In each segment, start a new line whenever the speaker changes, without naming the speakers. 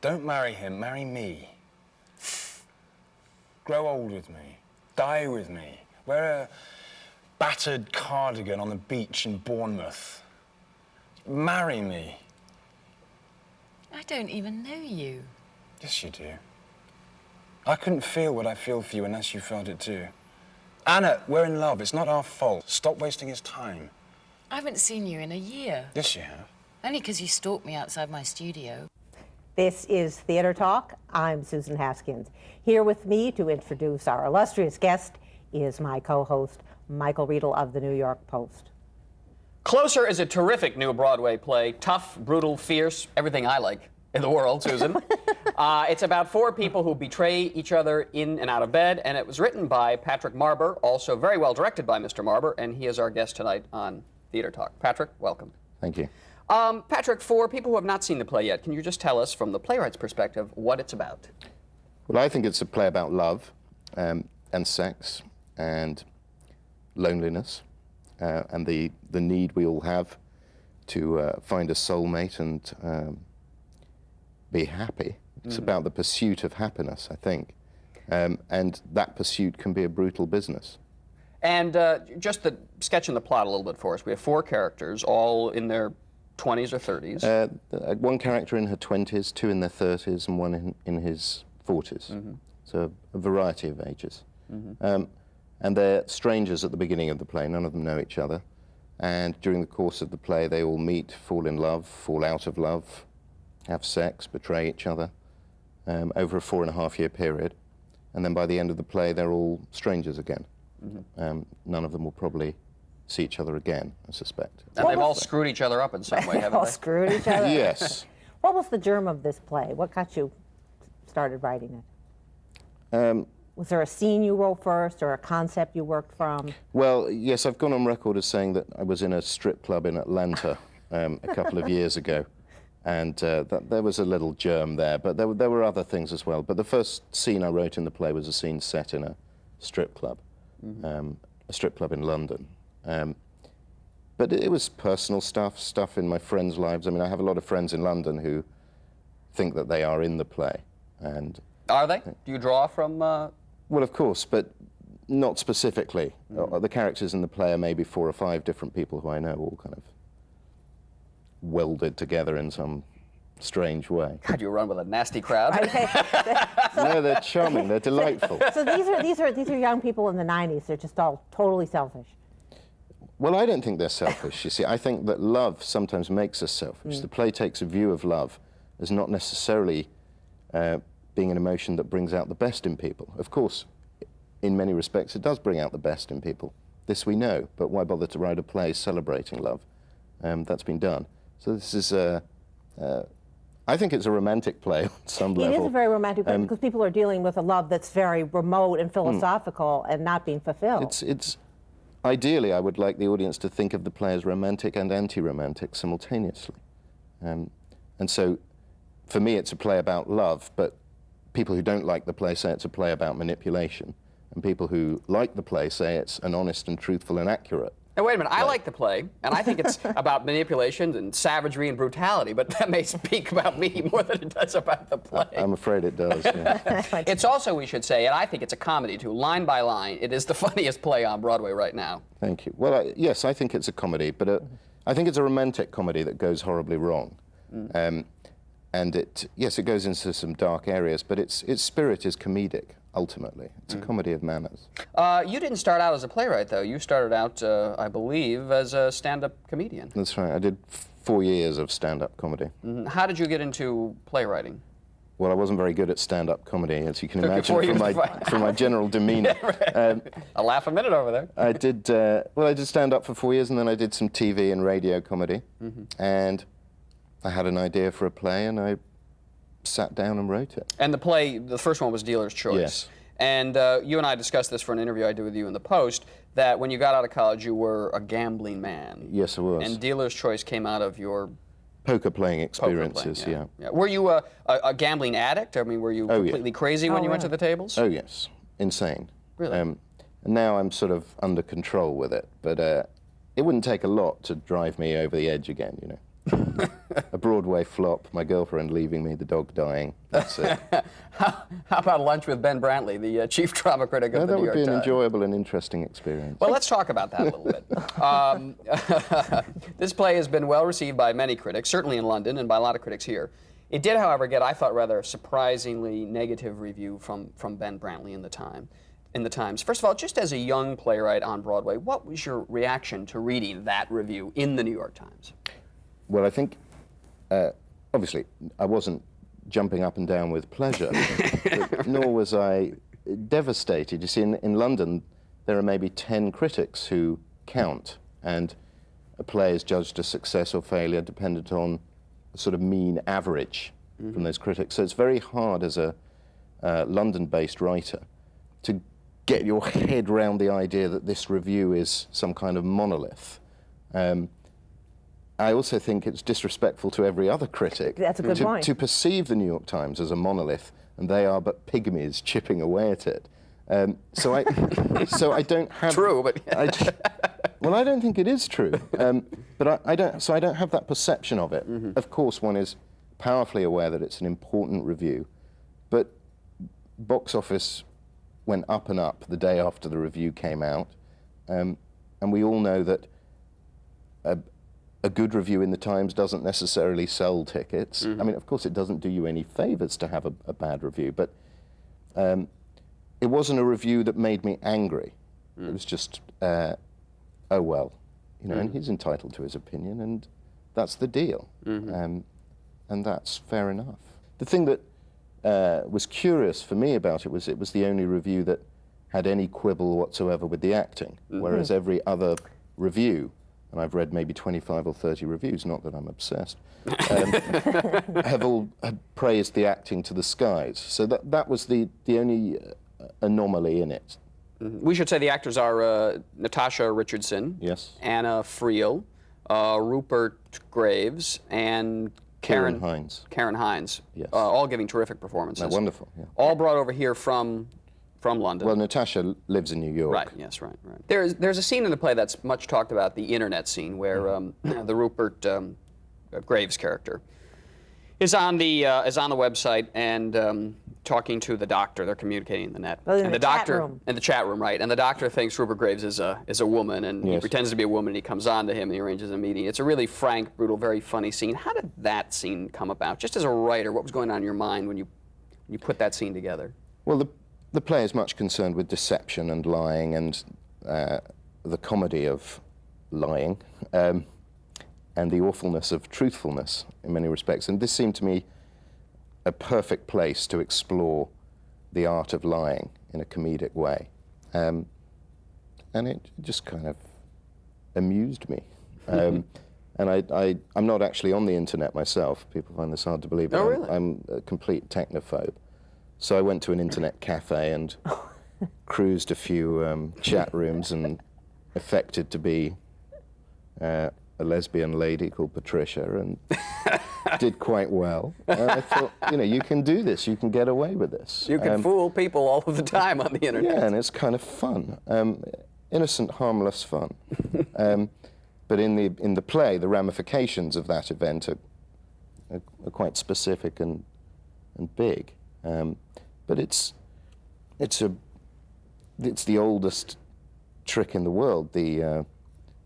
Don't marry him, marry me. Grow old with me. Die with me. Wear a battered cardigan on the beach in Bournemouth. Marry me.
I don't even know you.
Yes, you do. I couldn't feel what I feel for you unless you felt it too. Anna, we're in love. It's not our fault. Stop wasting his time.
I haven't seen you in a year.
Yes, you have.
Only because you stalked me outside my studio.
This is Theater Talk. I'm Susan Haskins. Here with me to introduce our illustrious guest is my co-host, Michael Riedel of the New York Post.
Closer is a terrific new Broadway play. Tough, brutal, fierce, everything I like in the world, Susan. It's about four people who betray each other in and out of bed, and it was written by Patrick Marber, also very well directed by Mr. Marber, and he is our guest tonight on Theater Talk. Patrick, welcome.
Thank you.
Patrick, for people who have not seen the play yet, can you just tell us, from the playwright's perspective, what it's about?
Well, I think it's a play about love and sex and loneliness and the need we all have to find a soulmate and be happy. It's about the pursuit of happiness, I think. And that pursuit can be a brutal business.
And just sketching the plot a little bit for us, we have four characters, all in their 20s or 30s.
One character in her 20s, two in their 30s, and one in his 40s. Mm-hmm. So a variety of ages. Mm-hmm. And they're strangers at the beginning of the play. None of them know each other. And during the course of the play, they all meet, fall in love, fall out of love, have sex, betray each other over a 4.5-year period. And then by the end of the play, they're all strangers again. Mm-hmm. None of them will probably see each other again, I suspect.
And they've all screwed each other up in some way, haven't they?
All screwed each other?
Yes.
What was the germ of this play? What got you started writing it? Was there a scene you wrote first or a concept you worked from?
Well, yes, I've gone on record as saying that I was in a strip club in Atlanta a couple of years ago, and there was a little germ there, but there were other things as well. But the first scene I wrote in the play was a scene set in a strip club, a strip club in London. But it was personal stuff in my friends' lives. I mean, I have a lot of friends in London who think that they are in the play. And
are they? Do you draw from...
Well, of course, but not specifically. The characters in the play are maybe 4 or 5 different people who I know, all kind of welded together in some strange way.
God, you run with a nasty crowd.
No, they're charming. They're delightful.
So these are young people in the 90s. They're just all totally selfish.
Well, I don't think they're selfish, you see. I think that love sometimes makes us selfish. The play takes a view of love as not necessarily being an emotion that brings out the best in people. Of course, in many respects, it does bring out the best in people. This we know, but why bother to write a play celebrating love? That's been done. So this is I think it's a romantic play on some level.
It is a very romantic play because people are dealing with a love that's very remote and philosophical and not being fulfilled.
Ideally, I would like the audience to think of the play as romantic and anti-romantic simultaneously. And so, for me, it's a play about love, but people who don't like the play say it's a play about manipulation, and people who like the play say it's an honest and truthful and accurate.
Now, wait a minute. I like the play, and I think it's about manipulation and savagery and brutality, but that may speak about me more than it does about the play.
I'm afraid it does, yeah.
It's also, we should say, and I think it's a comedy too, line by line. It is the funniest play on Broadway right now.
Thank you. Well, yes, I think it's a comedy, but I think it's a romantic comedy that goes horribly wrong. And it goes into some dark areas, but its spirit is comedic, ultimately. It's a comedy of manners.
You didn't start out as a playwright, though. You started out, I believe, as a stand-up comedian.
That's right. I did 4 years of stand-up comedy.
How did you get into playwriting?
Well, I wasn't very good at stand-up comedy, as you can imagine from my general demeanor.
A laugh a minute over there.
I did stand-up for 4 years, and then I did some TV and radio comedy. And I had an idea for a play, and I sat down and wrote it.
And the play, the first one was Dealer's Choice.
Yes.
And you and I discussed this for an interview I did with you in the Post, that when you got out of college, you were a gambling man.
Yes, I was.
And Dealer's Choice came out of your...
Poker playing experiences,
yeah. Were you a gambling addict? I mean, were you completely crazy when you went to the tables?
Oh, yes. Insane.
Really?
And now I'm sort of under control with it, but it wouldn't take a lot to drive me over the edge again, you know. A Broadway flop, my girlfriend leaving me, the dog dying. That's it.
How about lunch with Ben Brantley, the chief drama critic of the New York Times?
That would be an enjoyable and interesting experience.
Well, let's talk about that a little bit. This play has been well received by many critics, certainly in London, and by a lot of critics here. It did, however, get, I thought, rather surprisingly negative review from Ben Brantley in the Times. First of all, just as a young playwright on Broadway, what was your reaction to reading that review in the New York Times?
Well, I think, obviously, I wasn't jumping up and down with pleasure, but nor was I devastated. You see, in London, there are maybe 10 critics who count, and a play is judged a success or failure dependent on a sort of mean average from those critics. So it's very hard as a London-based writer to get your head around the idea that this review is some kind of monolith. I also think it's disrespectful to every other critic.
That's a good point.
To perceive the New York Times as a monolith, and they are but pygmies chipping away at it. So I don't have.
True, but
well, I don't think it is true. But I don't. So I don't have that perception of it. Of course, one is powerfully aware that it's an important review, but box office went up and up the day after the review came out, and we all know that a good review in the Times doesn't necessarily sell tickets. I mean, of course, it doesn't do you any favors to have a bad review, but it wasn't a review that made me angry. It was just, oh well, you know, and he's entitled to his opinion, and that's the deal, and that's fair enough. The thing that was curious for me about it was the only review that had any quibble whatsoever with the acting, whereas every other review, and I've read maybe 25 or 30 reviews, not that I'm obsessed, have all praised the acting to the skies. So that was the only anomaly in it.
We should say the actors are Natasha Richardson,
Yes.
Anna Friel, Rupert Graves, and Karen
Hines.
Karen Hines,
Yes.
all giving terrific performances.
No, wonderful. Yeah.
All brought over here from London.
Well, Natasha lives in New York.
Right. Yes. Right. There's a scene in the play that's much talked about, the internet scene, where the Rupert Graves character is on the website and talking to the doctor. They're communicating in the net.
Oh, in
and
the
doctor
chat room.
in the chat room, right? And the doctor thinks Rupert Graves is a woman, and he
Yes.
pretends to be a woman. And he comes on to him and he arranges a meeting. It's a really frank, brutal, very funny scene. How did that scene come about? Just as a writer, what was going on in your mind when you put that scene together?
Well, the play is much concerned with deception and lying and the comedy of lying and the awfulness of truthfulness in many respects. And this seemed to me a perfect place to explore the art of lying in a comedic way. And it just kind of amused me. And I'm not actually on the internet myself. People find this hard to believe.
Oh, really?
I'm a complete technophobe. So I went to an internet cafe and cruised a few chat rooms and affected to be a lesbian lady called Patricia, and did quite well. And I thought, you know, you can do this. You can get away with this.
You can fool people all of the time on the internet.
Yeah, and it's kind of fun, innocent, harmless fun. But in the play, the ramifications of that event are quite specific and big. But it's the oldest trick in the world. The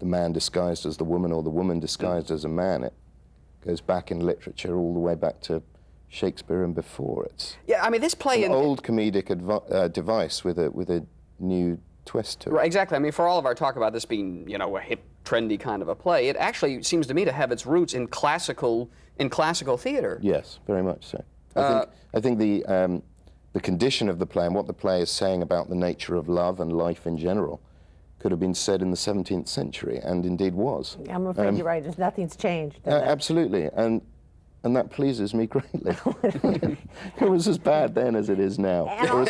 man disguised as the woman, or the woman disguised as a man. It goes back in literature all the way back to Shakespeare and before. It's
Yeah, I mean, this play...
an old comedic device with a new twist to it.
Right, exactly. I mean, for all of our talk about this being, you know, a hip, trendy kind of a play, it actually seems to me to have its roots in classical theater.
Yes, very much so. I think the condition of the play and what the play is saying about the nature of love and life in general could have been said in the 17th century, and indeed was.
I'm afraid you're right. Nothing's changed. has it?
Absolutely, and that pleases me greatly. It was as bad then as it is now, or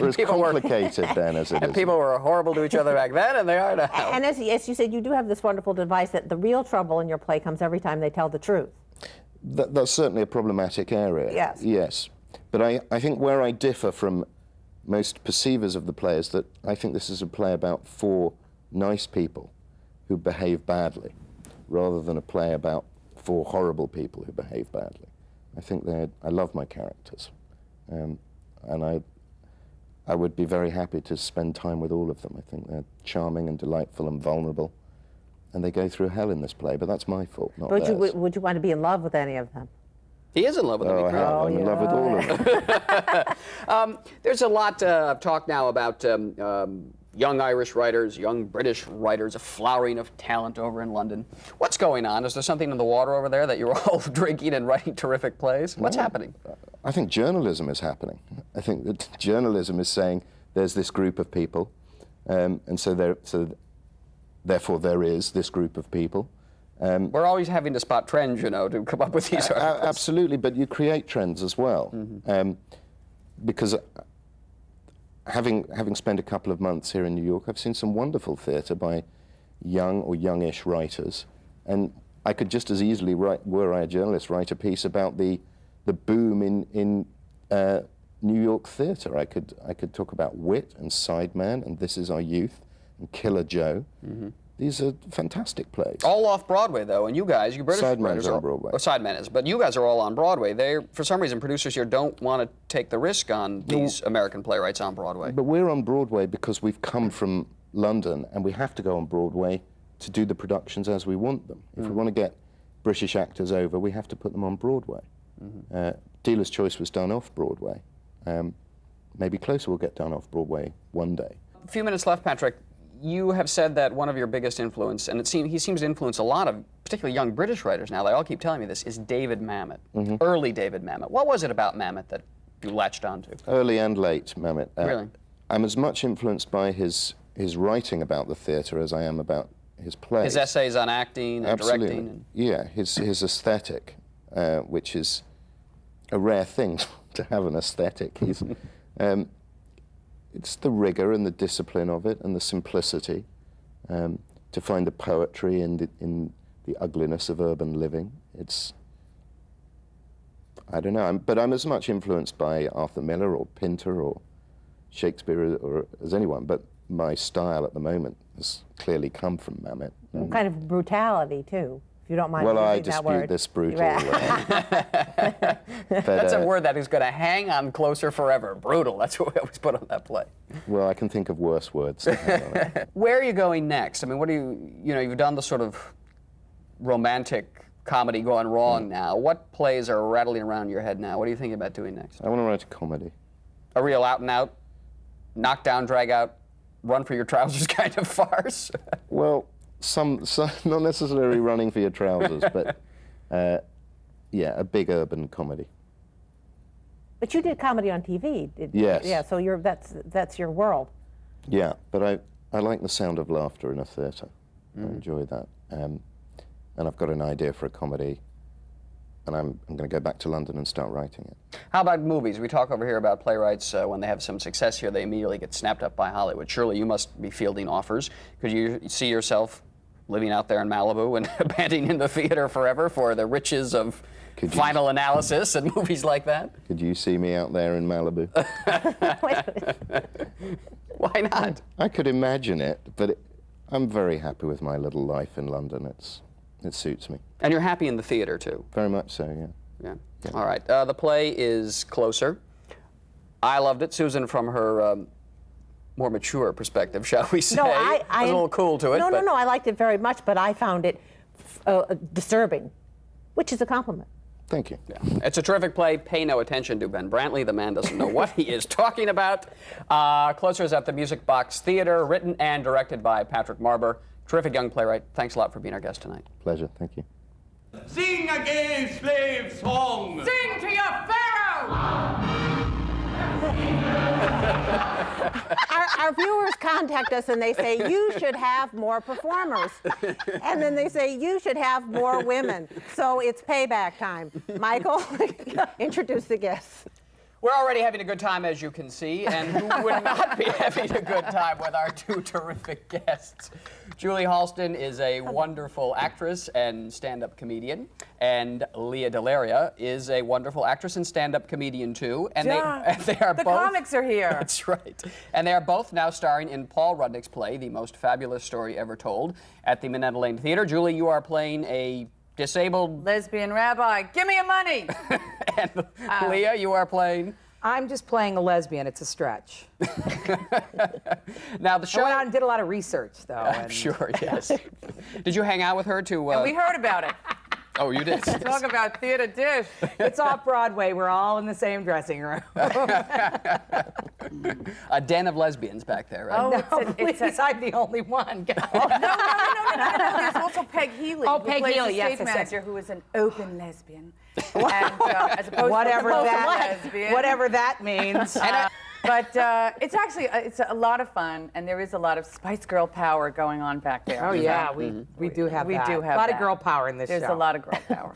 as complicated then as it is.
And people were horrible to each other back then, and they are now.
And as you said, you do have this wonderful device that the real trouble in your play comes every time they tell the truth.
That's certainly a problematic area.
Yes.
Yes. But I think where I differ from most perceivers of the play is that I think this is a play about four nice people who behave badly, rather than a play about for horrible people who behave badly. I think I love my characters, and I would be very happy to spend time with all of them. I think they're charming and delightful and vulnerable, and they go through hell in this play, but that's my fault, not theirs.
Would you want to be in love with any of them?
He is in love with them.
I'm in love with all of them.
There's a lot of talk now about young Irish writers, young British writers, a flowering of talent over in London. What's going on? Is there something in the water over there that you're all drinking and writing terrific plays? What's happening?
I think journalism is happening. I think that journalism is saying there's this group of people, and therefore there is this group of people.
We're always having to spot trends, you know, to come up with these articles.
Absolutely, but you create trends as well. Because having spent a couple of months here in New York, I've seen some wonderful theatre by young or youngish writers, and I could just as easily were I a journalist, write a piece about the boom in New York theatre. I could talk about Wit and Sideman and This Is Our Youth and Killer Joe. These are fantastic plays.
All off Broadway, though, and you guys, you British writers,
Sideman's on Broadway.
Oh, Sideman is, but you guys are all on Broadway. For some reason, producers here don't want to take the risk on these American playwrights on Broadway.
But we're on Broadway because we've come from London, and we have to go on Broadway to do the productions as we want them. If we want to get British actors over, we have to put them on Broadway. Dealer's Choice was done off Broadway. Maybe Closer will get done off Broadway one day.
A few minutes left, Patrick. You have said that one of your biggest influence, and he seems to influence a lot of particularly young British writers now, they all keep telling me this, is David Mamet, early David Mamet. What was it about Mamet that you latched onto?
Early and late Mamet.
Really?
I'm as much influenced by his writing about the theatre as I am about his plays.
His essays on acting and directing? And...
Yeah, his aesthetic, which is a rare thing to have an aesthetic. It's the rigor and the discipline of it and the simplicity, to find the poetry in the ugliness of urban living. I don't know, but I'm as much influenced by Arthur Miller or Pinter or Shakespeare or as anyone, but my style at the moment has clearly come from Mamet.
Kind of brutality, too, if you don't mind
well,
using that word.
I dispute this brutal.
That's a word that is going to hang on Closer forever. Brutal. That's what we always put on that play.
Well, I can think of worse words to hang on it.
Where are you going next? I mean, what do you've done the sort of romantic comedy gone wrong now. What plays are rattling around your head now? What are you thinking about doing next?
I want to write a comedy.
A real out and out, knock down, drag out, run for your trousers kind of farce?
Well, some not necessarily running for your trousers, but yeah, a big urban comedy.
But you did comedy on TV.
Yes.
Yeah, so that's your world.
Yeah, but I like the sound of laughter in a theatre. I enjoy that. And I've got an idea for a comedy, and I'm going to go back to London and start writing it.
How about movies? We talk over here about playwrights, when they have some success here, they immediately get snapped up by Hollywood. Surely you must be fielding offers. Could you see yourself living out there in Malibu and abandoning the theater forever for the riches of Final Analysis and movies like that?
Could you see me out there in Malibu?
Why not?
I could imagine it, but I'm very happy with my little life in London. It suits me.
And you're happy in the theater, too?
Very much so, yeah.
Yeah. All right. The play is Closer. I loved it. Susan, from her more mature perspective, shall we say,
no,
was a little cool to it.
No, I liked it very much, but I found it disturbing, which is a compliment.
Thank you.
Yeah. It's a terrific play. Pay no attention to Ben Brantley. The man doesn't know what he is talking about. Closer is at the Music Box Theater, written and directed by Patrick Marber. Terrific young playwright. Thanks a lot for being our guest tonight.
Pleasure. Thank you.
Sing a gay slave song.
Sing to your pharaoh!
Our viewers contact us and they say, you should have more performers. And then they say, you should have more women. So it's payback time. Michael, introduce the guests.
We're already having a good time, as you can see, and who would not be having a good time with our two terrific guests? Julie Halston is a wonderful actress and stand-up comedian, and Lea DeLaria is a wonderful actress and stand-up comedian, too. And they are
the
both...
comics are here.
That's right. And they are both now starring in Paul Rudnick's play, The Most Fabulous Story Ever Told, at the Minetta Lane Theater. Julie, you are playing a disabled.
Lesbian rabbi, give me your money.
And Lea, you are playing.
I'm just playing a lesbian. It's a stretch.
Now the show.
I went out and did a lot of research, though.
I'm sure, yes. Did you hang out with her to?
And we heard about it.
Oh, you did.
Talk about theater dish.
It's off Broadway. We're all in the same dressing room.
A den of lesbians back there, right?
Oh,
No, please, I'm the only one.
No. There's also Peg Healy.
Oh,
who
Peg
plays
Healy,
the
yes,
stage
yes, yes.
manager, who is an open lesbian. And, as opposed
Whatever
to a
that,
lesbian.
whatever that means.
But it's actually it's a lot of fun, and there is a lot of Spice Girl power going on back there.
Oh yeah, we do have that.
do have
a lot
that.
of girl power in this
There's
show.
a lot of girl power.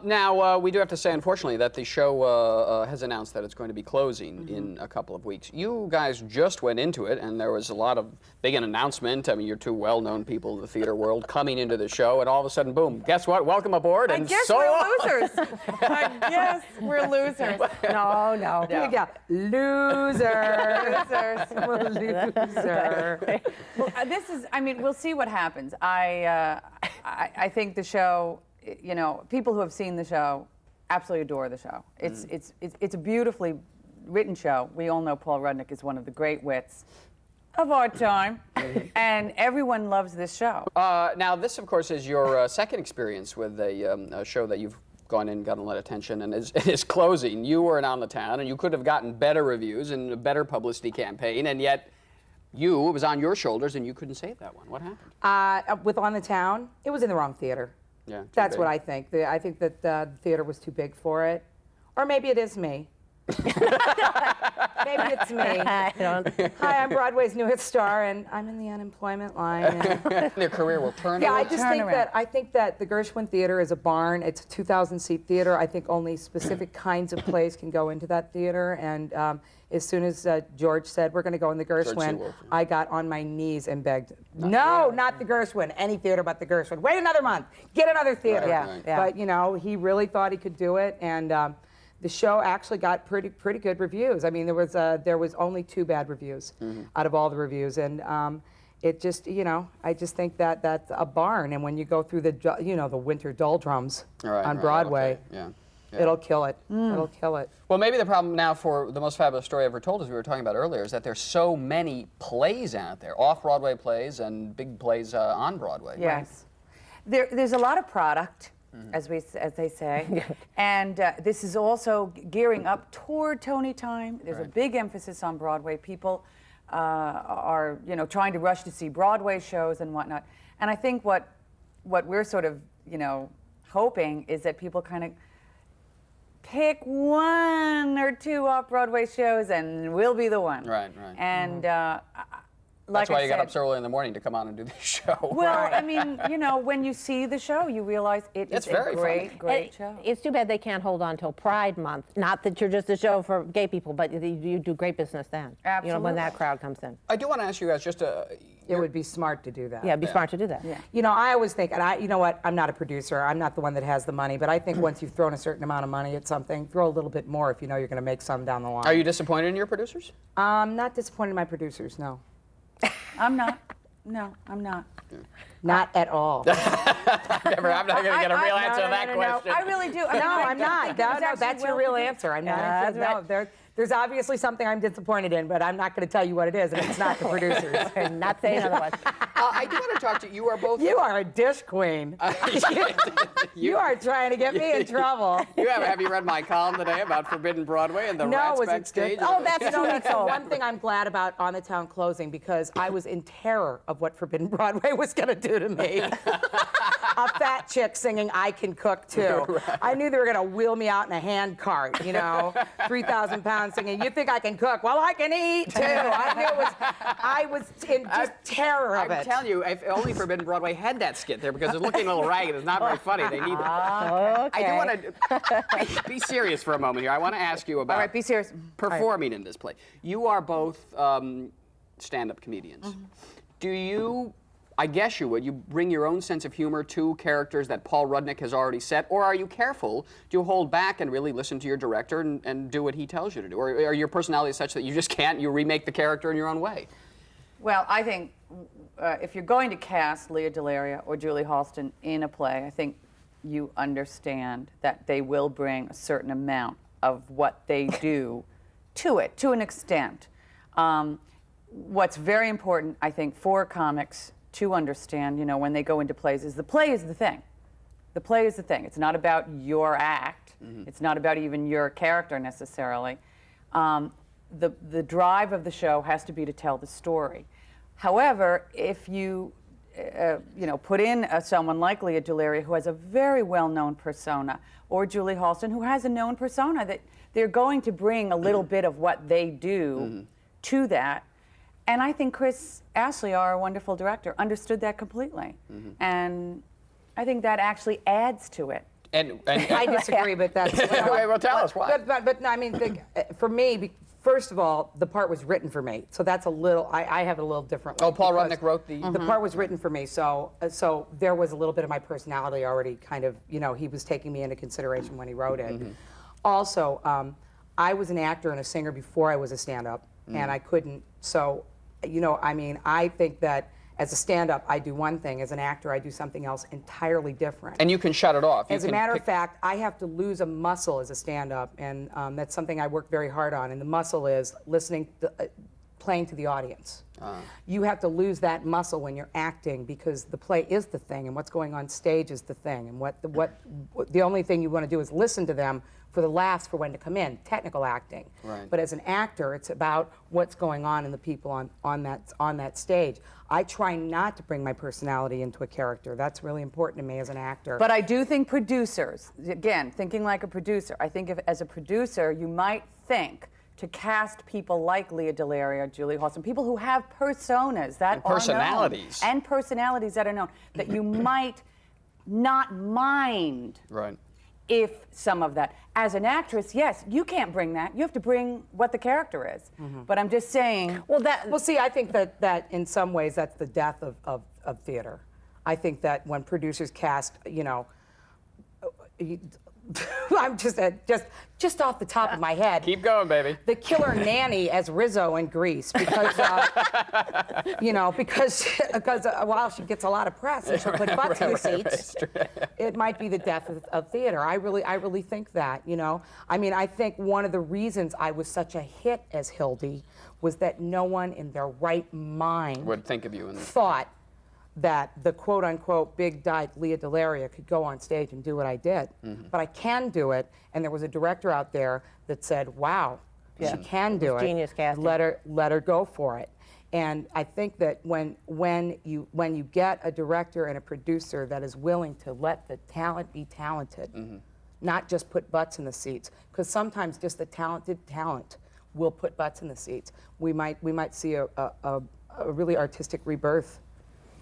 Now, we do have to say, unfortunately, that the show has announced that it's going to be closing in a couple of weeks. You guys just went into it, and there was a lot of big announcement. I mean, you're two well-known people in the theater world coming into the show, and all of a sudden, boom, guess what? Welcome aboard,
I
and
guess
so
we're
on.
losers. I guess we're losers.
No. Yeah. Loser. Loser.
This is. I mean, we'll see what happens. I think the show. You know, people who have seen the show absolutely adore the show. It's a beautifully written show. We all know Paul Rudnick is one of the great wits of our time, and everyone loves this show.
Now, this, of course, is your second experience with a show that you've gone in and gotten a lot of attention, and is closing. You were on the town, and you could have gotten better reviews and a better publicity campaign, and yet it was on your shoulders, and you couldn't save that one. What happened?
With On the Town, it was in the wrong theater.
Yeah,
That's what I think. I think that the theater was too big for it. Or maybe it is me. Maybe it's me.
I don't.
Hi, I'm Broadway's newest star, and I'm in the unemployment line. And
Their career will turn
yeah,
around.
I think that the Gershwin Theater is a barn. It's a 2,000-seat theater. I think only specific kinds of plays can go into that theater. And as soon as George said we're going to go in the Gershwin,
Seawolf.
I got on my knees and begged, not the Gershwin, any theater but the Gershwin. Wait another month, get another theater.
Right.
Yeah.
But you know, he really thought he could do it, and the show actually got pretty good reviews. I mean, there was only 2 bad reviews out of all the reviews, and it just, you know, I just think that that's a barn, and when you go through the winter doldrums on Broadway,
Okay. Yeah.
it'll kill it. It'll kill it.
Well, maybe the problem now for The Most Fabulous Story Ever Told, as we were talking about earlier, is that there's so many plays out there, off-Broadway plays and big plays on Broadway.
Yes. There's a lot of product, as they say, and this is also gearing up toward Tony time. There's a big emphasis on Broadway. People are trying to rush to see Broadway shows and whatnot. And I think what we're sort of hoping is that people kind of pick 1 or 2 off-Broadway shows, and we'll be the one.
Right.
And
That's why
I
you got
said,
up so early in the morning to come on and do this show.
Well, I mean, when you see the show, you realize it's a
very funny.
great show.
It's too bad they can't hold on till Pride Month. Not that you're just a show for gay people, but you do great business then.
Absolutely.
When that crowd comes in.
I do want to ask you guys just
It would be smart to do that.
Yeah, it'd be smart to do that.
Yeah.
You know, I always think, and you know what, I'm not a producer, I'm not the one that has the money, but I think once you've thrown a certain amount of money at something, throw a little bit more if you know you're going to make some down the line.
Are you disappointed in your producers?
I'm not disappointed in my producers, no.
I'm not. No, I'm not.
Not at all.
I'm not going to get a real answer to that question.
I really do.
No, I'm not. No, that's your real answer. I'm not.
That's right.
There's obviously something I'm disappointed in, but I'm not going to tell you what it is, and it's not the producers.
And not saying otherwise.
I do want to talk to you. You are both.
You are a dish queen. You are trying to get me in trouble.
Have you read my column today about Forbidden Broadway and the rats
was it
backstage?
good? Oh, that's one thing I'm glad about On the Town closing, because I was in terror of what Forbidden Broadway was going to do to me. A fat chick singing "I Can Cook Too." Right. I knew they were going to wheel me out in a hand cart, 3,000 pounds, singing "You think I can cook? Well, I can eat too." I was in just terror of it.
I'm telling you, if only Forbidden Broadway had that skit there, because it's looking a little ragged. It's not very funny. They need to.
Okay.
I do want to be serious for a moment here. I want to ask you about
All right, be serious.
performing in this play. You are both stand-up comedians. Do you? I guess you would. You bring your own sense of humor to characters that Paul Rudnick has already set, or are you careful? Do you hold back and really listen to your director and do what he tells you to do? Or are your personality such that you just can't, you remake the character in your own way?
Well, I think if you're going to cast Lea DeLaria or Julie Halston in a play, I think you understand that they will bring a certain amount of what they do to it, to an extent. What's very important, I think, for comics to understand, you know, when they go into plays, is the play is the thing. The play is the thing. It's not about your act. It's not about even your character necessarily. The drive of the show has to be to tell the story. However, if you put in someone like Lea DeLaria, who has a very well-known persona, or Julie Halston, who has a known persona, that they're going to bring a little bit of what they do to that. And I think Chris Ashley, our wonderful director, understood that completely. And I think that actually adds to it.
And
I disagree, but that's.
Well, tell us why.
But I mean, for me, first of all, the part was written for me, so that's a little. I have it a little different.
Oh, Paul Rudnick wrote the.
The part was written for me, so there was a little bit of my personality already. Kind of, you know, he was taking me into consideration when he wrote it. Also, I was an actor and a singer before I was a stand-up, and I couldn't. So, you know, I mean, I think that as a stand-up, I do one thing. As an actor, I do something else entirely different.
And you can shut it off.
As a matter of fact, I have to lose a muscle as a stand-up, and that's something I work very hard on. And the muscle is listening, playing to the audience. You have to lose that muscle when you're acting, because the play is the thing, and what's going on stage is the thing. And what the only thing you want to do is listen to them for the laughs for when to come in, technical acting.
Right.
But as an actor, it's about what's going on in the people on that stage. I try not to bring my personality into a character. That's really important to me as an actor.
But I do think producers, again, thinking like a producer, I think if as a producer you might think to cast people like Lea DeLaria, Julie Halston, people who have personas that
And personalities.
are known, and personalities that are known, that you might not mind
Right.
if some of that. As an actress, yes, you can't bring that. You have to bring what the character is. But I'm just saying.
Well, see, I think that in some ways that's the death of theater. I think that when producers cast, you know, I'm just off the top of my head.
Keep going, baby.
The killer nanny as Rizzo in Grease, because you know, because while she gets a lot of press and she'll put butts in the seats, it might be the death of theater. I really think that, you know. I mean, I think one of the reasons I was such a hit as Hildy was that no one in their right mind
Would think of you in
thought that the quote-unquote big dyke Lea DeLaria could go on stage and do what I did. But I can do it, and there was a director out there that said, wow, she can do it.
Genius casting.
Let her go for it. And I think that when you get a director and a producer that is willing to let the talent be talented, not just put butts in the seats, because sometimes just the talented talent will put butts in the seats. We might see a really artistic rebirth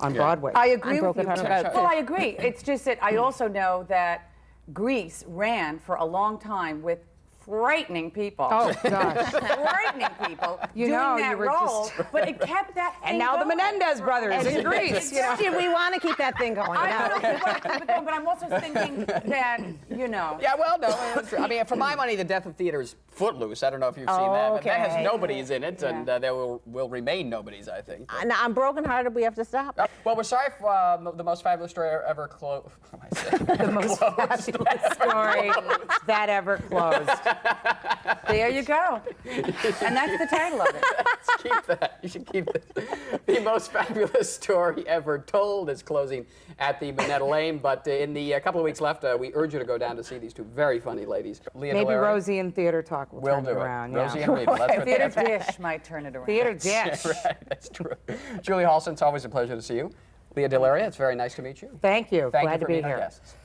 on Broadway.
I agree with you.
Broken-hearted.
Well, I agree. It's just that I also know that Grease ran for a long time with frightening people.
Oh, gosh.
Frightening people doing
know,
that
you were
role,
just-
but it kept that thing
And now the
going.
Menendez brothers in Greece, you know.
We want to keep that thing going.
I know we want to keep it going, but I'm also thinking that, you know.
Yeah, well, no, it's true. I mean, for my money, the death of theater is Footloose. I don't know if you've seen that, but that has
Okay.
nobodies in it, and there will remain nobodies, I think.
Now, I'm brokenhearted. We have to stop.
Well, we're sorry for the most fabulous story ever closed.
The most fabulous story that ever closed.
There you go. And that's the title of it.
Keep that. You should keep that. The most fabulous story ever told is closing at the Minetta Lane, but in the couple of weeks left, we urge you to go down to see these two very funny ladies. Lea
Maybe
DeLaria.
Rosie and Theater Talk will
We'll
turn
do
it
it.
around.
Rosie
Yeah.
and Reba. That's
Theater
what
Dish might turn it around.
Theater Dish.
Right, that's true. Julie Halston, it's always a pleasure to see you. Lea DeLaria, it's very nice to meet you.
Thank you.
Thank
Glad
you for
to be
being our
here.
guests.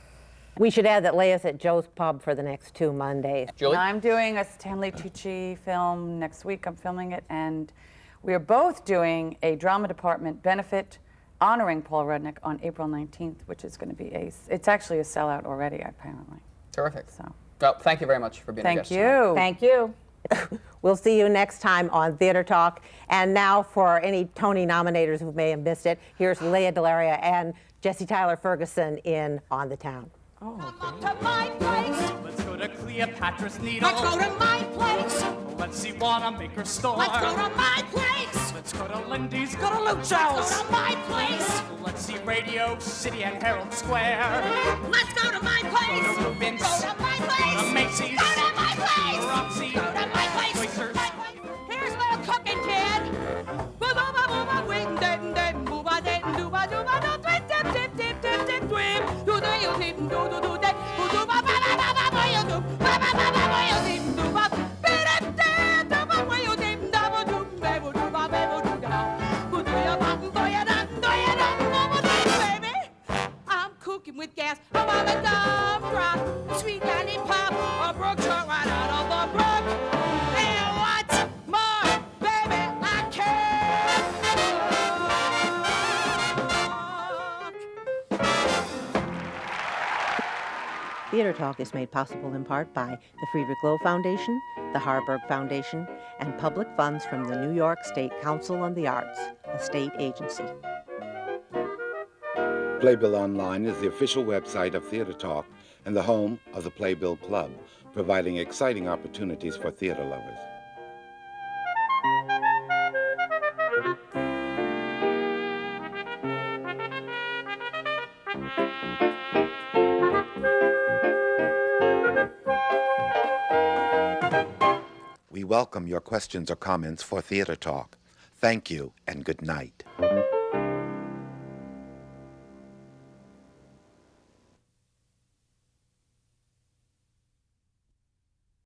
We should add that Lea's at Joe's Pub for the next 2 Mondays.
Julie?
I'm doing a Stanley Tucci film next week. I'm filming it, and we are both doing a drama department benefit honoring Paul Rudnick on April 19th, which is going to be it's actually a sellout already, apparently.
Terrific.
So,
Well, thank you very much for being a
thank
guest tonight.
you.
Thank you.
We'll see you next time on Theater Talk. And now for any Tony nominators who may have missed it, here's Lea DeLaria and Jesse Tyler Ferguson in On the Town.
Come up to my place.
Let's go to Cleopatra's Needle.
Let's go to my place.
Let's see Wanamaker store.
Let's go to my place.
Let's go to Lindy's. Go to
Let's
Lucho's.
go to my place.
Let's see Radio City and Herald Square.
Let's go to my
Theater Talk is made possible in part by the Friedrich Loewe Foundation, the Harburg Foundation, and public funds from the New York State Council on the Arts, a state agency.
Playbill Online is the official website of Theater Talk and the home of the Playbill Club, providing exciting opportunities for theater lovers. We welcome your questions or comments for Theater Talk. Thank you and good night.